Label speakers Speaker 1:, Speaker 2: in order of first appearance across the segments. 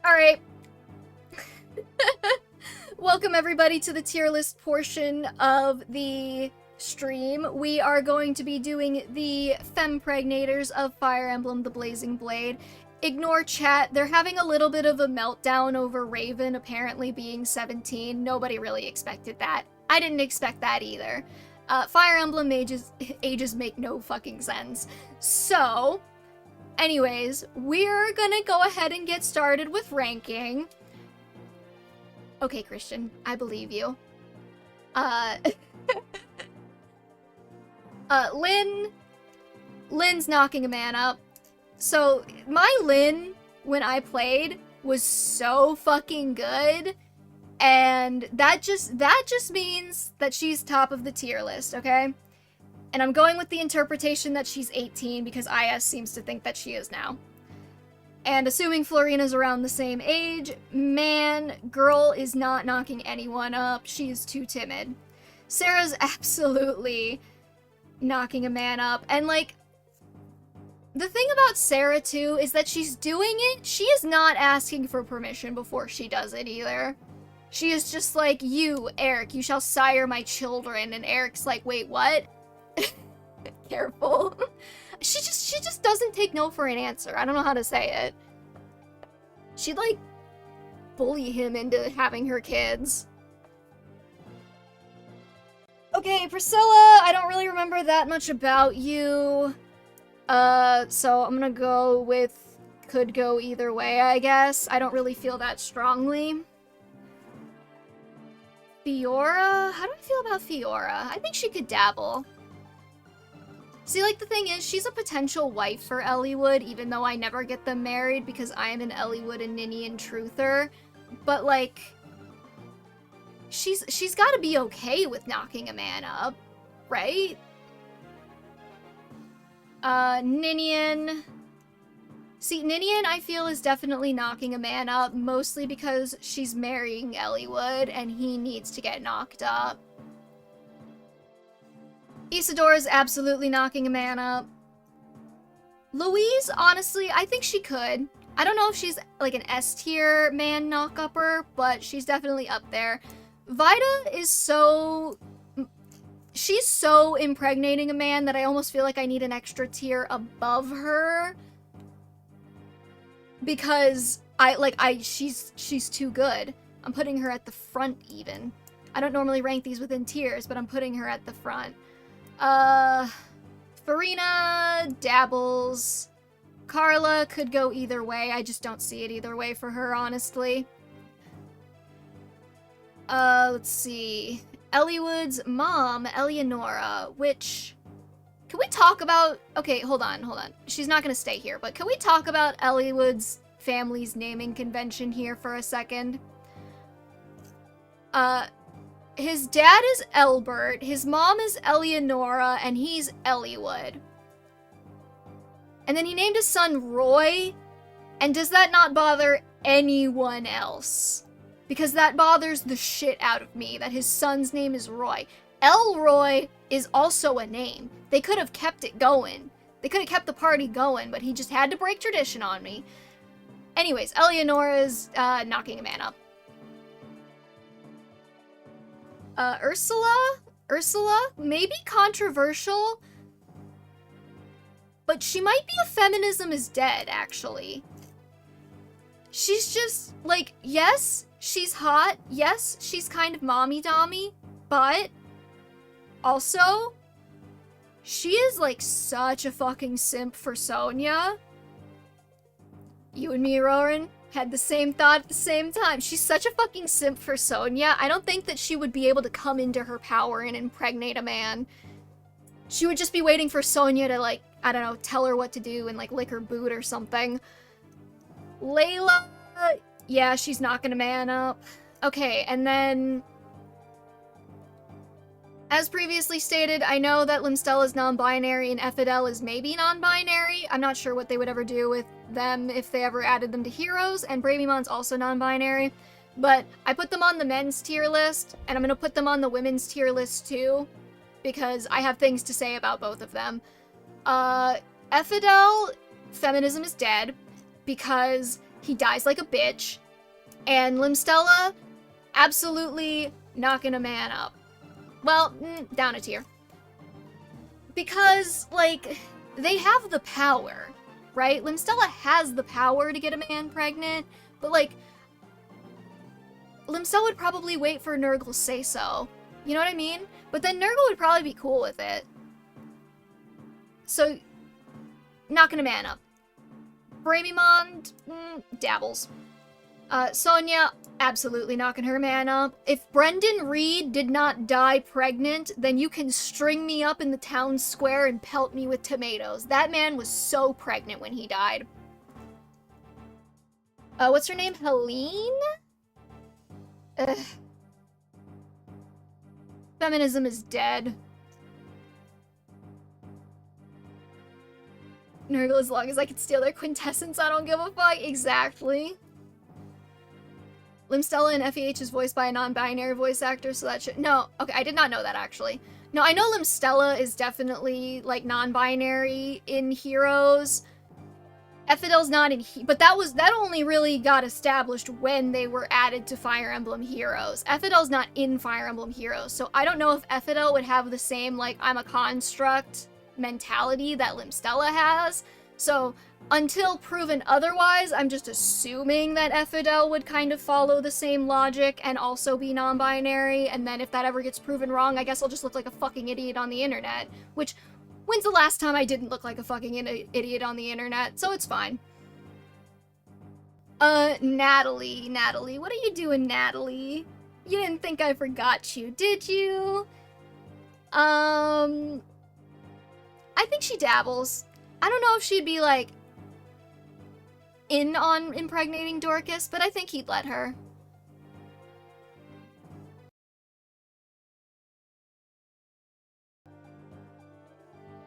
Speaker 1: Alright. Welcome everybody to the tier list portion of the stream. We are going to be doing the FEMMEpregnators of Fire Emblem the Blazing Blade. Ignore chat, they're having a little bit of a meltdown over Raven apparently being 17. Nobody really expected that. I didn't expect that either. Fire Emblem ages make no fucking sense. So, anyways, we're gonna go ahead and get started with ranking. Okay, Christian, I believe you. Lynn's knocking a man up. So, my Lynn, when I played, was so fucking good, and that just means that she's top of the tier list, okay? And I'm going with the interpretation that she's 18 because IS seems to think that she is now. And assuming Florina's around the same age, man, girl is not knocking anyone up. She is too timid. Sarah's absolutely knocking a man up. And, like, the thing about Sarah, too, is that she's doing it. She is not asking for permission before she does it, either. She is just like, you, Eric, you shall sire my children. And Eric's like, wait, what? Careful. She just doesn't take no for an answer. I don't know how to say it. She'd, like, bully him into having her kids. Okay, Priscilla, I don't really remember that much about you. So I'm gonna go with could go either way, I guess. I don't really feel that strongly. Fiora? How do I feel about Fiora? I think she could dabble. See, like, the thing is, she's a potential wife for Eliwood, even though I never get them married because I am an Eliwood and Ninian truther. But, like, she's gotta be okay with knocking a man up, right? Ninian. See, Ninian, I feel, is definitely knocking a man up, mostly because she's marrying Eliwood, and he needs to get knocked up. Isidora's absolutely knocking a man up. Louise, honestly, I think she could. I don't know if she's, like, an S-tier man knock-upper, but she's definitely up there. Vida is so... She's so impregnating a man that I almost feel like I need an extra tier above her. Because she's too good. I'm putting her at the front, even. I don't normally rank these within tiers, but I'm putting her at the front. Farina dabbles. Carla could go either way. I just don't see it either way for her, honestly. Let's see. Eliwood's mom, Eleonora, which... Can we talk about... Okay, hold on. She's not gonna stay here, but can we talk about Eliwood's family's naming convention here for a second? His dad is Elbert, his mom is Eleonora, and he's Eliwood. And then he named his son Roy, and does that not bother anyone else? Because that bothers the shit out of me, that his son's name is Roy. Elroy is also a name. They could have kept it going. They could have kept the party going, but he just had to break tradition on me. Anyways, Eleonora's knocking a man up. Ursula, maybe controversial, but she might be a feminism is dead, actually. She's just, like, yes, she's hot, yes, she's kind of mommy-dommy, but also, she is, like, such a fucking simp for Sonya. You and me, Roran, had the same thought at the same time. She's such a fucking simp for Sonya. I don't think that she would be able to come into her power and impregnate a man. She would just be waiting for Sonya to, like, I don't know, tell her what to do and, like, lick her boot or something. Layla, yeah, she's knocking a man up. Okay, and then... As previously stated, I know that Limstella is non-binary and Ephidel is maybe non-binary. I'm not sure what they would ever do with them if they ever added them to heroes, and Bravymon's also non-binary. But I put them on the men's tier list, and I'm gonna put them on the women's tier list too, because I have things to say about both of them. Ephidel, feminism is dead, because he dies like a bitch, and Limstella absolutely knocking a man up. Well, down a tier. Because, like, they have the power, right? Limstella has the power to get a man pregnant, but, like, Limstella would probably wait for Nurgle's say-so. You know what I mean? But then Nurgle would probably be cool with it. So, knocking a man up. Bravemond, dabbles. Sonya, absolutely knocking her man up. If Brendan Reed did not die pregnant, then you can string me up in the town square and pelt me with tomatoes. That man was so pregnant when he died. What's her name? Helene? Ugh. Feminism is dead. Nurgle, as long as I can steal their quintessence, I don't give a fuck. Exactly. Limstella in FEH is voiced by a non-binary voice actor, so that should... No, okay, I did not know that, actually. No, I know Limstella is definitely, like, non-binary in Heroes. Ephidel's not in... But that only really got established when they were added to Fire Emblem Heroes. Ephidel's not in Fire Emblem Heroes, so I don't know if Ephidel would have the same, like, I'm a construct mentality that Limstella has. So until proven otherwise, I'm just assuming that Ephidel would kind of follow the same logic and also be non-binary, and then if that ever gets proven wrong, I guess I'll just look like a fucking idiot on the internet. Which, when's the last time I didn't look like a fucking idiot on the internet? So it's fine. Natalie. Natalie, what are you doing, Natalie? You didn't think I forgot you, did you? I think she dabbles. I don't know if she'd be, like, in on impregnating Dorcas, but I think he'd let her.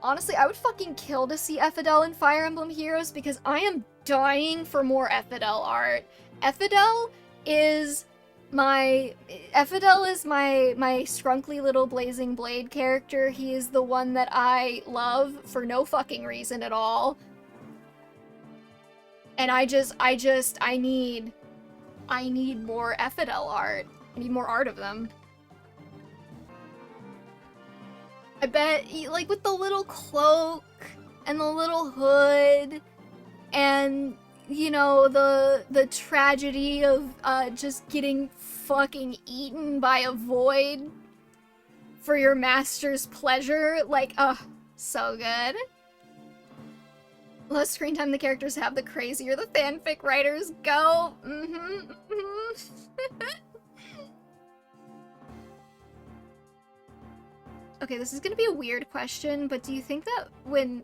Speaker 1: Honestly, I would fucking kill to see Ephidel in Fire Emblem Heroes because I am dying for more Ephidel art. Ephidel is my scrunkly little blazing blade character. He is the one that I love for no fucking reason at all. And I need more Ephidel art. I need more art of them. I bet, like, with the little cloak and the little hood and, you know, the tragedy of just getting fucking eaten by a void for your master's pleasure, like, so good. The less screen time the characters have, the crazier the fanfic writers go. Okay, this is gonna be a weird question, but do you think that when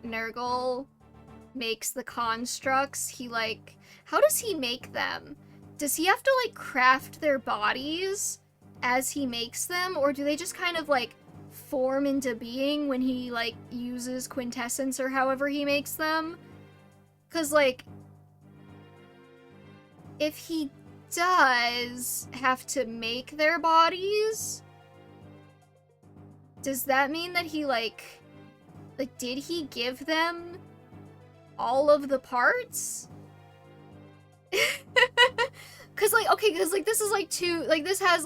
Speaker 1: Nurgle makes the constructs, he, like... How does he make them? Does he have to, like, craft their bodies as he makes them? Or do they just kind of, like, form into being when he, like, uses quintessence or however he makes them? 'Cause, like... if he does have to make their bodies... does that mean that he, like, did he give them all of the parts? Cause, like, okay, cause, like, this is, like, this has,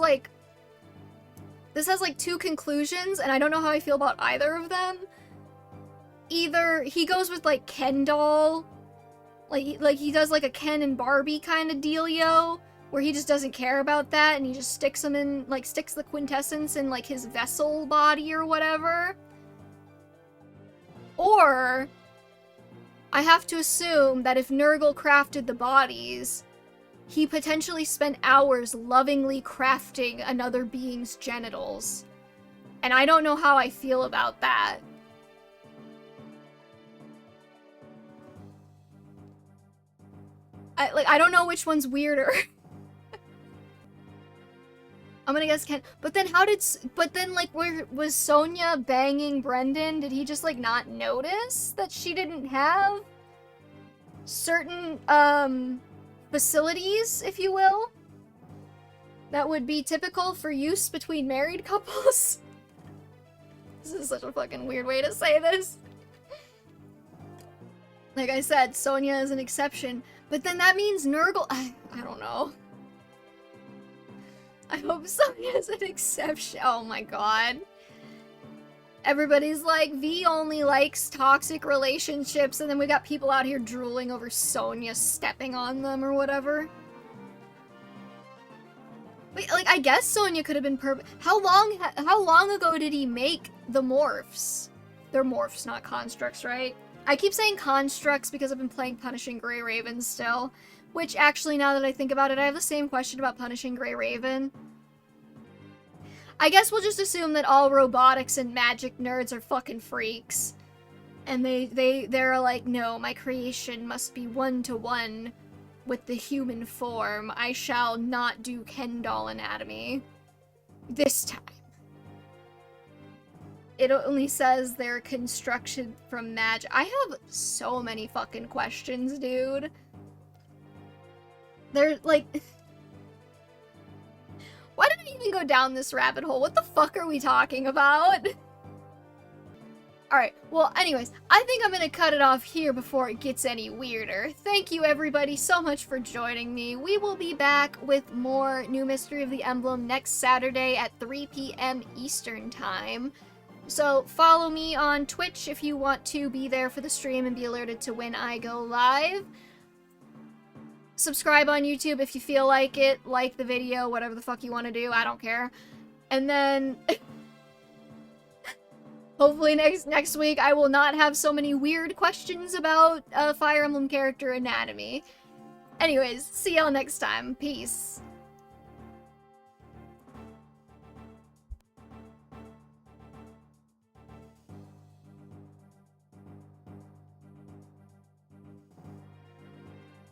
Speaker 1: like, two conclusions, and I don't know how I feel about either of them. Either he goes with, like, Ken doll, like, he does, like, a Ken and Barbie kind of dealio, where he just doesn't care about that, and he just sticks them in, like, sticks the quintessence in, like, his vessel body or whatever. Or I have to assume that if Nurgle crafted the bodies, he potentially spent hours lovingly crafting another being's genitals. And I don't know how I feel about that. I don't know which one's weirder. I'm gonna guess Ken. But then like, where was Sonya banging Brendan? Did he just, like, not notice that she didn't have certain, facilities, if you will, that would be typical for use between married couples? This is such a fucking weird way to say this. Like I said, Sonya is an exception. But then that means Nurgle... I don't know. I hope Sonya is an exception. Oh my god. Everybody's like, V only likes toxic relationships, and then we got people out here drooling over Sonya stepping on them or whatever. Wait, like, I guess Sonya could have been How long ago did he make the morphs? They're morphs, not constructs, right? I keep saying constructs because I've been playing Punishing Grey Raven still. Which, actually, now that I think about it, I have the same question about Punishing Grey Raven. I guess we'll just assume that all robotics and magic nerds are fucking freaks. And they're like, no, my creation must be one-to-one with the human form. I shall not do Ken doll anatomy. This time. It only says they're construction from magic. I have so many fucking questions, dude. They're like... Why did I even go down this rabbit hole? What the fuck are we talking about? Alright, well, anyways, I think I'm gonna cut it off here before it gets any weirder. Thank you, everybody, so much for joining me. We will be back with more New Mystery of the Emblem next Saturday at 3 p.m. Eastern Time. So, follow me on Twitch if you want to be there for the stream and be alerted to when I go live. Subscribe on YouTube if you feel like it. Like the video, whatever the fuck you want to do. I don't care. And then... hopefully next week I will not have so many weird questions about Fire Emblem character anatomy. Anyways, see y'all next time. Peace.